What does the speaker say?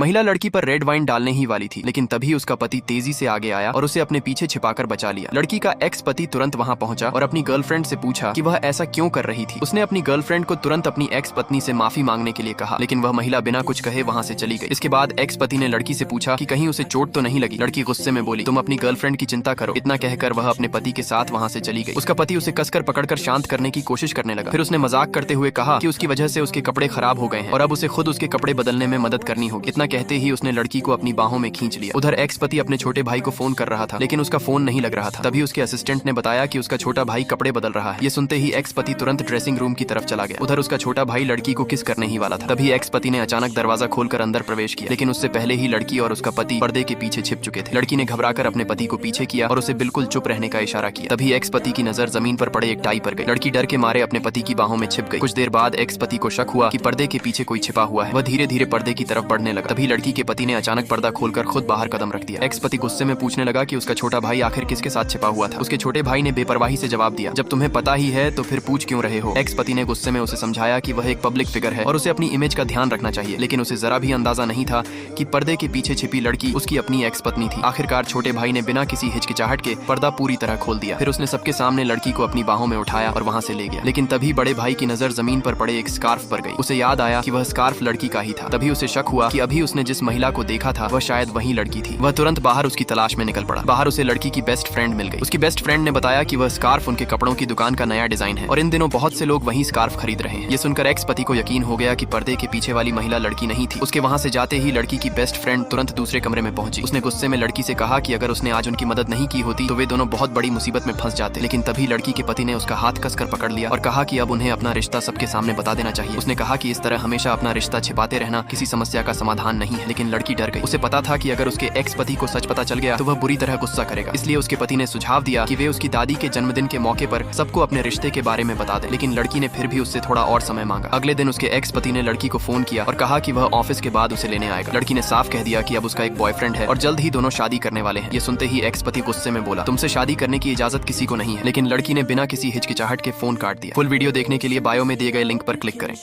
महिला लड़की पर रेड वाइन डालने ही वाली थी, लेकिन तभी उसका पति तेजी से आगे आया और उसे अपने पीछे छिपाकर बचा लिया। लड़की का एक्स पति तुरंत वहां पहुंचा और अपनी गर्लफ्रेंड से पूछा कि वह ऐसा क्यों कर रही थी। उसने अपनी गर्लफ्रेंड को तुरंत अपनी एक्स पत्नी से माफी मांगने के लिए कहा, लेकिन वह महिला बिना कुछ कहे वहां से चली गई। इसके बाद एक्स पति ने लड़की से पूछा कि कहीं उसे चोट तो नहीं लगी। लड़की गुस्से में बोली, तुम अपनी गर्लफ्रेंड की चिंता करो। इतना कहकर वह अपने पति के साथ वहां से चली गई। उसका पति उसे कसकर पकड़कर शांत करने की कोशिश करने लगा। फिर उसने मजाक करते हुए कहा कि उसकी वजह से उसके कपड़े खराब हो गए हैं और अब उसे खुद उसके कपड़े बदलने में मदद करनी होगी। इतना कहते ही उसने लड़की को अपनी बाहों में खींच लिया। उधर एक्स पति अपने छोटे भाई को फोन कर रहा था, लेकिन उसका फोन नहीं लग रहा था। तभी उसके असिस्टेंट ने बताया कि उसका छोटा भाई कपड़े बदल रहा है। ये सुनते ही एक्स पति तुरंत ड्रेसिंग रूम की तरफ चला गया। उधर उसका छोटा भाई लड़की को किस करने ही वाला था। तभी एक्स पति ने अचानक दरवाजा खोलकर अंदर प्रवेश किया, लेकिन उससे पहले ही लड़की और उसका पति पर्दे के पीछे छिप चुके थे। लड़की ने घबराकर अपने पति को पीछे किया और उसे बिल्कुल चुप रहने का इशारा किया। तभी एक्स पति की नजर जमीन पर पड़े एक टाई पर गई। लड़की डर के मारे अपने पति की बाहों में छिप गई। कुछ देर बाद एक्स पति को शक हुआ कि पर्दे के पीछे कोई छिपा हुआ है। वह धीरे धीरे पर्दे की तरफ बढ़ने लगा। तभी लड़की के पति ने अचानक पर्दा खोलकर खुद बाहर कदम रख दिया। एक्स पति गुस्से में पूछने लगा कि उसका छोटा भाई आखिर किसके साथ छिपा हुआ था। उसके छोटे भाई ने बेपरवाही से जवाब दिया, जब तुम्हें पता ही है तो फिर पूछ क्यों रहे हो। एक्स पति ने गुस्से में उसे समझाया कि वह एक पब्लिक फिगर है और उसे अपनी इमेज का ध्यान रखना चाहिए, लेकिन उसे जरा भी अंदाजा नहीं था कि पर्दे के पीछे छिपी लड़की उसकी अपनी एक्स पत्नी थी। आखिरकार छोटे भाई ने बिना किसी हिचकिचाहट के पर्दा पूरी तरह खोल दिया। फिर उसने सबके सामने लड़की को अपनी बाहों में उठाया और वहां से ले गया। लेकिन तभी बड़े भाई की नजर जमीन पर पड़े एक स्कार्फ पर गई। उसे याद आया कि वह स्कार्फ लड़की का ही था। तभी उसे शक हुआ कि अभी उसने जिस महिला को देखा था वह शायद वही लड़की थी। वह तुरंत बाहर उसकी तलाश में निकल पड़ा। बाहर उसे लड़की की बेस्ट फ्रेंड मिल गई। उसकी बेस्ट फ्रेंड ने बताया कि वह स्कार्फ उनके कपड़ों की दुकान का नया डिजाइन है और इन दिनों बहुत से लोग वही स्कार्फ खरीद रहे हैं। ये सुनकर एक्स पति को यकीन हो गया कि पर्दे के पीछे वाली महिला लड़की नहीं थी। उसके वहां से जाते ही लड़की की बेस्ट फ्रेंड तुरंत दूसरे कमरे में पहुंची। उसने गुस्से में लड़की से कहा कि अगर उसने आज उनकी मदद नहीं की होती तो वे दोनों बहुत बड़ी मुसीबत में फंस जाते। लेकिन तभी लड़की के पति ने उसका हाथ कसकर पकड़ लिया और कहा कि अब उन्हें अपना रिश्ता सबके सामने बता देना चाहिए। उसने कहा कि इस तरह हमेशा अपना रिश्ता छिपाते रहना किसी समस्या का समाधान नहीं है। लेकिन लड़की डर गई। उसे पता था कि अगर उसके एक्स पति को सच पता चल गया तो वह बुरी तरह गुस्सा करेगा। इसलिए उसके पति ने सुझाव दिया कि वे उसकी दादी के जन्मदिन के मौके पर सबको अपने रिश्ते के बारे में बता दें। लेकिन लड़की ने फिर भी उससे थोड़ा और समय मांगा। अगले दिन उसके एक्स पति ने लड़की को फोन किया और कहा कि वह ऑफिस के बाद उसे लेने आएगा। लड़की ने साफ कह दिया कि अब उसका एक बॉयफ्रेंड है और जल्द ही दोनों शादी करने वाले हैं। ये सुनते ही एक्स पति गुस्से में बोला, तुमसे शादी करने की इजाजत किसी को नहीं है। लेकिन लड़की ने बिना किसी हिचकिचाहट के फोन काट दिया। फुल वीडियो देखने के लिए बायो में दिए गए लिंक पर क्लिक करें।